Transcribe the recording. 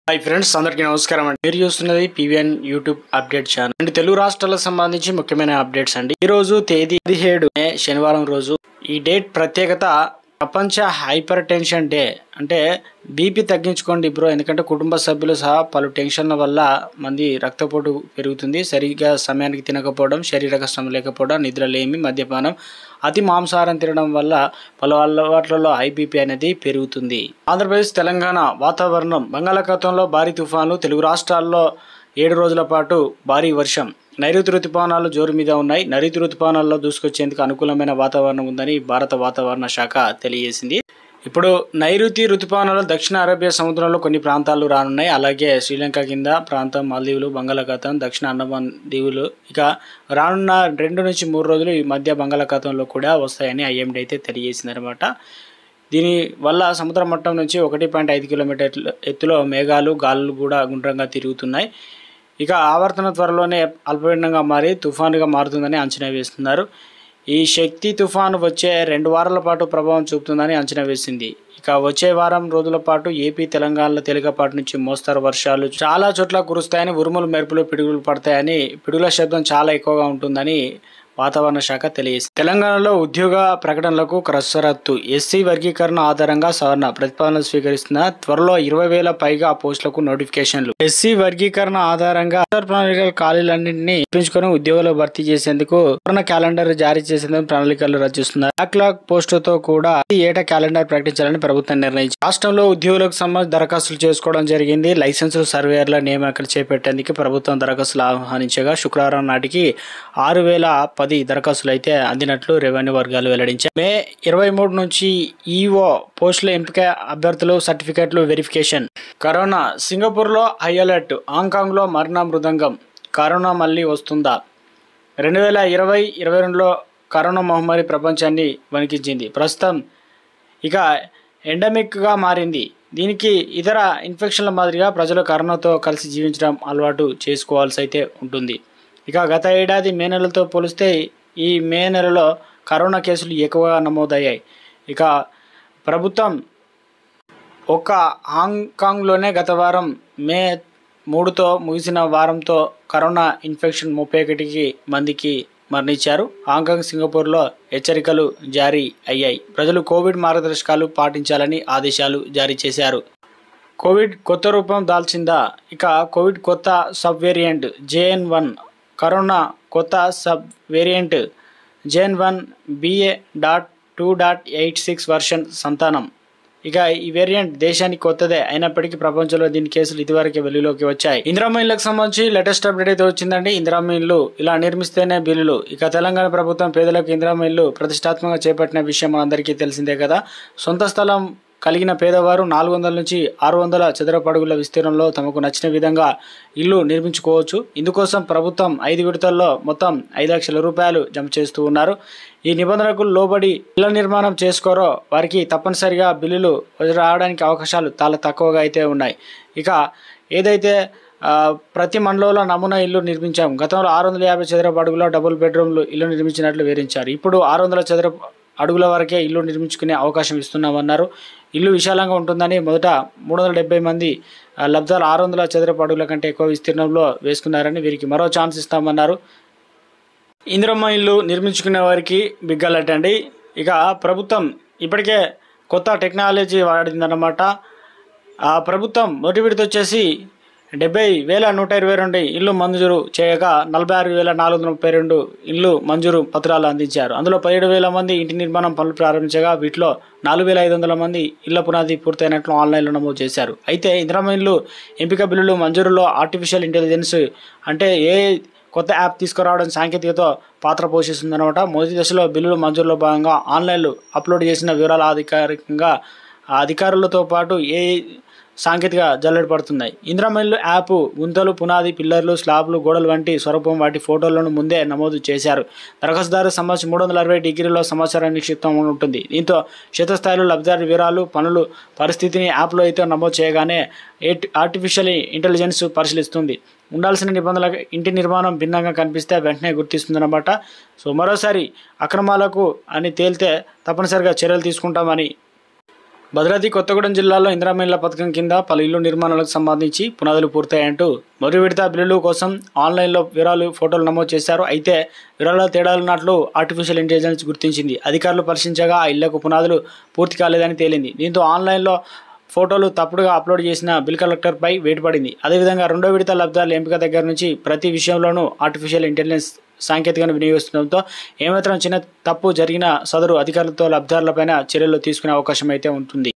Hi friends, అందరికీ నమస్కారం అండి. మీరు చూస్తున్నది PVN YouTube update channel and Telugu రాష్ట్రాలకు సంబంధించి ముఖ్యమైన అప్డేట్స్ అండి. ఈ రోజు తేదీ 17 మే శనివారం రోజు. ఈ డేట్ ప్రత్యేకత ప్రపంచ హైపర్ టెన్షన్ డే. అంటే బీపీ తగ్గించుకోండి బ్రో, ఎందుకంటే కుటుంబ సభ్యులు సహా పలు టెన్షన్ల వల్ల మంది రక్తపోటు పెరుగుతుంది. సరిగ్గా సమయానికి తినకపోవడం, శారీరక శ్రమ లేకపోవడం, నిద్రలేమి, మద్యపానం, అతి మాంసాహారం తినడం వల్ల పలు అలవాట్లలో హై బీపీ అనేది పెరుగుతుంది. ఆంధ్రప్రదేశ్, తెలంగాణ వాతావరణం. బంగాళాఖాతంలో భారీ తుఫాను. తెలుగు రాష్ట్రాల్లో 7 రోజుల పాటు భారీ వర్షం. నైరుతి రుతుపవనాలు జోరు మీద ఉన్నాయి. నైరుతి రుతుపవనాల్లో దూసుకొచ్చేందుకు అనుకూలమైన వాతావరణం ఉందని భారత వాతావరణ శాఖ తెలియజేసింది. ఇప్పుడు నైరుతి రుతుపవనాలు దక్షిణ అరేబియా సముద్రంలో కొన్ని ప్రాంతాలు రానున్నాయి. అలాగే శ్రీలంక కింద ప్రాంతం, మాల్దీవులు, బంగాళాఖాతం, దక్షిణ అండమాన్ దీవులు ఇక రానున్న 2 నుంచి 3 రోజులు ఈ మధ్య బంగాళాఖాతంలో కూడా వస్తాయని ఐఎండీ అయితే తెలియజేసింది అనమాట. దీని వల్ల సముద్ర మట్టం నుంచి 1.5 కిలోమీటర్ల ఎత్తులో మేఘాలు, గాలులు కూడా గుండ్రంగా తిరుగుతున్నాయి. ఇక ఆవర్తన త్వరలోనే అల్పపీడనంగా మారి తుఫానుగా మారుతుందని అంచనా వేస్తున్నారు. ఈ శక్తి తుఫాను వచ్చే 2 వారాల పాటు ప్రభావం చూపుతుందని అంచనా వేసింది. ఇక వచ్చే వారం రోజుల పాటు ఏపీ, తెలంగాణలో తేలికపాటి నుంచి మోస్తరు వర్షాలు చాలా చోట్ల కురుస్తాయని, ఉరుములు, మెరుపులు, పిడుగులు పడతాయని, పిడుగుల శబ్దం చాలా ఎక్కువగా ఉంటుందని వాతావరణ శాఖ తెలియజేసింది. తెలంగాణలో ఉద్యోగ ప్రకటనలకు కసరత్తు. ఎస్సీ వర్గీకరణ ఆధారంగా సవరణ ప్రతిపాదనలు స్వీకరిస్తున్న త్వరలో 20,000 పైగా పోస్టులకు నోటిఫికేషన్లు. ఎస్సీ వర్గీకరణ ఆధారంగా ప్రణాళికల ఖాళీలన్నింటినీ ఇప్పించుకొని ఉద్యోగాలు భర్తీ చేసేందుకు సవరణ క్యాలెండర్ జారీ చేసేందుకు ప్రణాళికలు రచిస్తున్నారు. బ్యాక్లాగ్ పోస్టులతో కూడా ఏటా క్యాలెండర్ ప్రకటించాలని ప్రభుత్వం నిర్ణయించింది. రాష్ట్రంలో ఉద్యోగులకు సంబంధించి దరఖాస్తులు చేసుకోవడం జరిగింది. లైసెన్సులు, సర్వేయర్ల నియామకాలు చేపట్టేందుకు ప్రభుత్వం దరఖాస్తులు ఆహ్వానించగా శుక్రవారం నాటికి 6,010 దరఖాస్తులు అయితే అందినట్లు రెవెన్యూ వర్గాలు వెల్లడించాయి. మే 23 నుంచి ఈఓ పోస్టుల ఎంపిక, అభ్యర్థులు, సర్టిఫికెట్లు వెరిఫికేషన్. కరోనా. సింగపూర్లో హై అలర్ట్. హాంకాంగ్లో మరణ మృదంగం. కరోనా మళ్ళీ వస్తుందా? 2020-22లో కరోనా మహమ్మారి ప్రపంచాన్ని వణికించింది. ప్రస్తుతం ఇక ఎండమిక్గా మారింది. దీనికి ఇతర ఇన్ఫెక్షన్ల మాదిరిగా ప్రజలు కరోనాతో కలిసి జీవించడం అలవాటు చేసుకోవాల్సి అయితే ఉంటుంది. ఇక గత ఏడాది మే నెలతో పోలిస్తే ఈ మే నెలలో కరోనా కేసులు ఎక్కువగా నమోదయ్యాయి. ఇక ప్రభుత్వం ఒక్క హాంకాంగ్లోనే గత వారం మే 3తో ముగిసిన వారంతో కరోనా ఇన్ఫెక్షన్ 31 మందికి మరణించారు. హాంకాంగ్, సింగపూర్లో హెచ్చరికలు జారీ అయ్యాయి. ప్రజలు కోవిడ్ మార్గదర్శకాలు పాటించాలని ఆదేశాలు జారీ చేశారు. కోవిడ్ కొత్త రూపం దాల్చిందా? ఇక కోవిడ్ కొత్త సబ్ వేరియంట్ JN.1. కరోనా కొత్త sub variant JN.1 BA.2.86 version సంతానం. ఇక ఈ వేరియంట్ దేశానికి కొత్తదే అయినప్పటికీ ప్రపంచంలో దీని కేసులు ఇదివరకే వెలుగులోకి వచ్చాయి. ఇందిరమ్మ ఇళ్లకు సంబంధించి లేటెస్ట్ అప్డేట్ అయితే వచ్చిందండి. ఇందిరమ్మ ఇల్లు ఇలా నిర్మిస్తేనే బిల్లులు. ఇక తెలంగాణ ప్రభుత్వం పేదలకు ఇందిరమ్మ ఇల్లు ప్రతిష్టాత్మకంగా చేపట్టిన విషయం మనందరికీ తెలిసిందే కదా. సొంత స్థలం కలిగిన పేదవారు 400 నుంచి 600 చదరపు అడుగుల విస్తీర్ణంలో తమకు నచ్చిన విధంగా ఇల్లు నిర్మించుకోవచ్చు. ఇందుకోసం ప్రభుత్వం 5 విడతల్లో మొత్తం 5 లక్షల రూపాయలు జమ చేస్తూ ఉన్నారు. ఈ నిబంధనలకు లోబడి ఇళ్ల నిర్మాణం చేసుకోరో వారికి తప్పనిసరిగా బిల్లులు రావడానికి అవకాశాలు చాలా తక్కువగా అయితే ఉన్నాయి. ఇక ఏదైతే ప్రతి మండలంలో నమూనా ఇల్లు నిర్మించాం. గతంలో 650 చదరపు అడుగుల డబుల్ బెడ్రూమ్లు ఇల్లు నిర్మించినట్లు వివరించారు. ఇప్పుడు 600 చదరపు అడుగుల వరకే ఇల్లు నిర్మించుకునే అవకాశం ఇస్తున్నామన్నారు. ఇల్లు విశాలంగా ఉంటుందని మొదట 370 మంది లబ్ధాలు 600 చదరపు అడుగుల కంటే ఎక్కువ విస్తీర్ణంలో వేసుకున్నారని, వీరికి మరో ఛాన్స్ ఇస్తామన్నారు. ఇందిరమ్మ ఇల్లు నిర్మించుకునే వారికి బిగ్ అలర్ట్ అండి. ఇక ప్రభుత్వం ఇప్పటికే కొత్త టెక్నాలజీ వాడిందన్నమాట. ప్రభుత్వం మొదటి విడత వచ్చేసి 70,122 ఇల్లు మంజూరు చేయగా 46,432 ఇల్లు మంజూరు పత్రాలు అందించారు. అందులో 17,000 మంది ఇంటి నిర్మాణం పనులు ప్రారంభించగా వీటిలో 4,500 మంది ఇళ్ల పునాది పూర్తయినట్లు ఆన్లైన్లో నమోదు చేశారు. అయితే ఇందిరమ్మ ఇల్లు ఎంపిక బిల్లులు మంజూరులో ఆర్టిఫిషియల్ ఇంటెలిజెన్స్ అంటే కొత్త యాప్ తీసుకురావడం సాంకేతికతో పాత్ర పోషిస్తుందన్నమాట. మొదటి దశలో బిల్లులు మంజూరులో భాగంగా ఆన్లైన్లో అప్లోడ్ చేసిన వివరాలు అధికారులతో పాటు సాంకేతిక జల్లెడ పడుతున్నాయి. ఇందిరమ్మ ఇల్లు యాప్ గుంతలు, పునాది, పిల్లర్లు, స్లాబ్లు, గోడలు వంటి స్వరూపం వాటి ఫోటోలను ముందే నమోదు చేశారు. దరఖాస్తుదారు సంబంధించి 360 డిగ్రీలో సమాచారం నిక్షిప్తం ఉంటుంది. దీంతో క్షేత్రస్థాయిలో లబ్ధిదారు వివరాలు, పనులు పరిస్థితిని యాప్లో అయితే నమోదు చేయగానే ఆర్టిఫిషియల్ ఇంటెలిజెన్స్ పరిశీలిస్తుంది. ఉండాల్సిన నిబంధనలకు ఇంటి నిర్మాణం భిన్నంగా కనిపిస్తే వెంటనే గుర్తిస్తుందన్నమాట. సో మరోసారి అక్రమాలకు అని తేలితే తప్పనిసరిగా చర్యలు తీసుకుంటామని భద్రాద్రి కొత్తగూడెం జిల్లాలో ఇందిరమ్మ ఇళ్ల పథకం కింద పలు ఇళ్ల నిర్మాణాలకు సంబంధించి పునాదులు పూర్తయ్యాయంటూ మొదటి విడత బిల్లుల కోసం ఆన్లైన్లో వివరాలు ఫోటోలు నమోదు చేశారు. అయితే వివరాల్లో తేడాలున్నట్లు ఆర్టిఫిషియల్ ఇంటెలిజెన్స్ గుర్తించింది. అధికారులు పరిశీలించగా ఆ ఇళ్లకు పునాదులు పూర్తి కాలేదని తేలింది. దీంతో ఆన్లైన్లో ఫోటోలు తప్పుడుగా అప్లోడ్ చేసిన బిల్ కలెక్టర్పై వేటు పడింది. అదేవిధంగా రెండో విడత లబ్ధిదారుల ఎంపిక దగ్గర నుంచి ప్రతి విషయంలోనూ ఆర్టిఫిషియల్ ఇంటెలిజెన్స్ సాంకేతికను వినియోగిస్తుండటంతో ఏమాత్రం చిన్న తప్పు జరిగిన సదరు అధికారులతో లబ్ధిదారులపైన చర్యలు తీసుకునే అవకాశం అయితే ఉంటుంది.